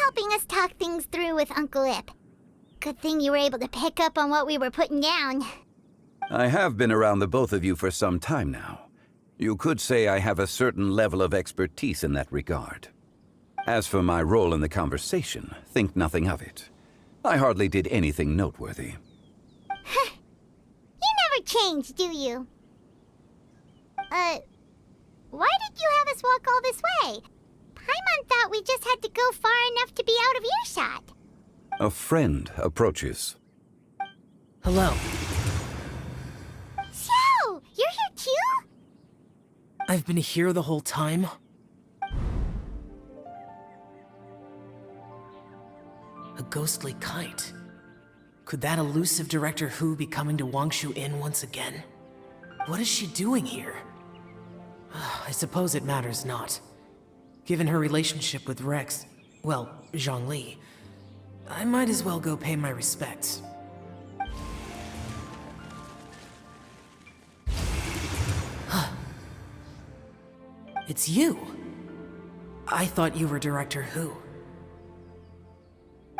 helping us talk things through with Uncle Ip. Good thing you were able to pick up on what we were putting down. I have been around the both of you for some time now. You could say I have a certain level of expertise in that regard. As for my role in the conversation, think nothing of it. I hardly did anything noteworthy. You never change, do you? Why did you have us walk all this way? Paimon thought we just had to go far enough to be out of earshot. A friend approaches. Hello. Xiao! You're here too? I've been here the whole time? A ghostly kite. Could that elusive Director Hu be coming to Wangshu Inn once again? What is she doing here? I suppose it matters not. Given her relationship with Rex, well, Zhongli, I might as well go pay my respects. It's you! I thought you were Director Hu.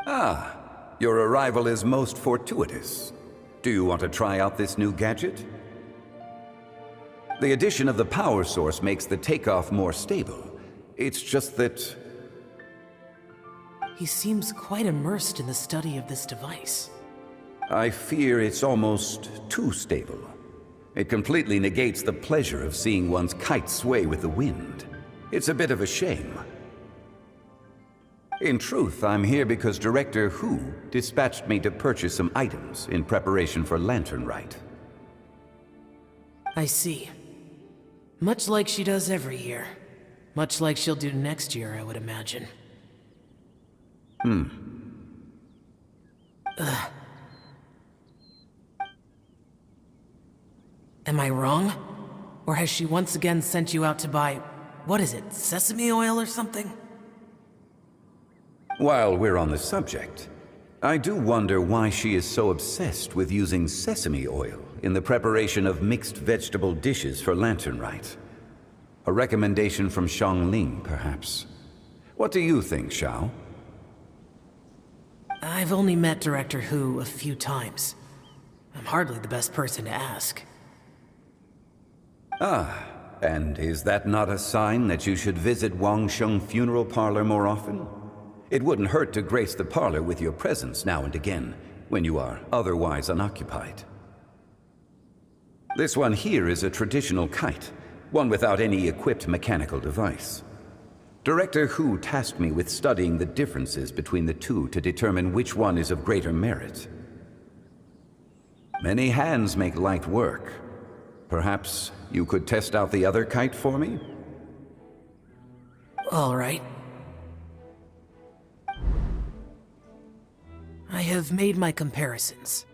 Ah, your arrival is most fortuitous. Do you want to try out this new gadget? The addition of the power source makes the takeoff more stable. It's just that... He seems quite immersed in the study of this device. I fear it's almost too stable. It completely negates the pleasure of seeing one's kite sway with the wind. It's a bit of a shame. In truth, I'm here because Director Hu dispatched me to purchase some items in preparation for Lantern Rite. I see. Much like she does every year. Much like she'll do next year, I would imagine. Am I wrong? Or has she once again sent you out to buy, what is it, sesame oil or something? While we're on the subject, I do wonder why she is so obsessed with using sesame oil in the preparation of mixed vegetable dishes for Lantern Rite. A recommendation from Xiangling, perhaps. What do you think, Xiao? I've only met Director Hu a few times. I'm hardly the best person to ask. Ah, and is that not a sign that you should visit Wangsheng Funeral Parlor more often? It wouldn't hurt to grace the parlor with your presence now and again, when you are otherwise unoccupied. This one here is a traditional kite, one without any equipped mechanical device. Director Hu tasked me with studying the differences between the two to determine which one is of greater merit. Many hands make light work. Perhaps you could test out the other kite for me? All right. I have made my comparisons.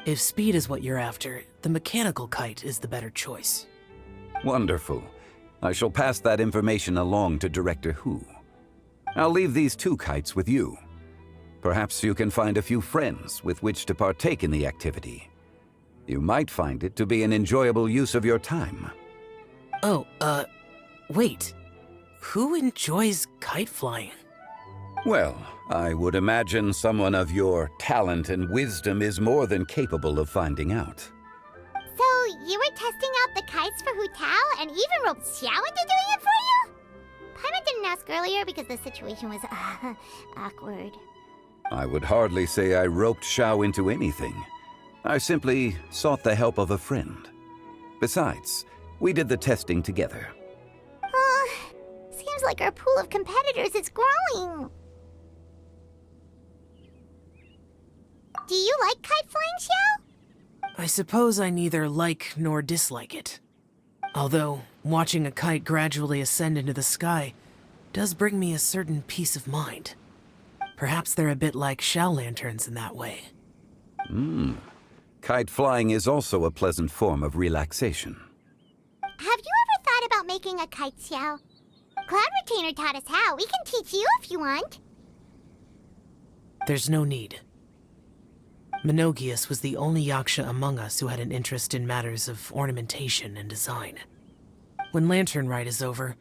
If speed is what you're after, the mechanical kite is the better choice. Wonderful. I shall pass that information along to Director Hu. I'll leave these two kites with you. Perhaps you can find a few friends with which to partake in the activity. You might find it to be an enjoyable use of your time. Oh, wait. Who enjoys kite flying? Well, I would imagine someone of your talent and wisdom is more than capable of finding out. So, you were testing out the kites for Hu Tao and even roped Xiao into doing it for you? Paimon didn't ask earlier because the situation was, awkward. I would hardly say I roped Xiao into anything. I simply sought the help of a friend. Besides, we did the testing together. Seems like our pool of competitors is growing. Do you like kite flying, Xiao? I suppose I neither like nor dislike it. Although, watching a kite gradually ascend into the sky does bring me a certain peace of mind. Perhaps they're a bit like Xiao lanterns in that way. Kite flying is also a pleasant form of relaxation. Have you ever thought about making a kite, Xiao? Cloud Retainer taught us how. We can teach you if you want. There's no need. Menogias was the only Yaksha among us who had an interest in matters of ornamentation and design. When Lantern Rite is over,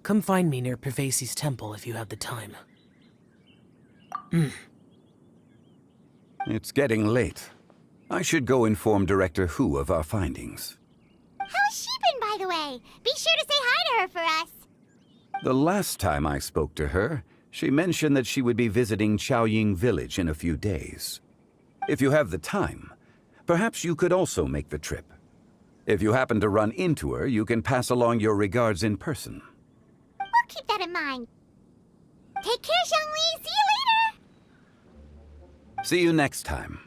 come find me near Pervasi's temple if you have the time. It's getting late. I should go inform Director Hu of our findings. How's she been, by the way? Be sure to say hi to her for us. The last time I spoke to her, she mentioned that she would be visiting Chaoying Village in a few days. If you have the time, perhaps you could also make the trip. If you happen to run into her, you can pass along your regards in person. We'll keep that in mind. Take care, Zhongli. See you later. See you next time.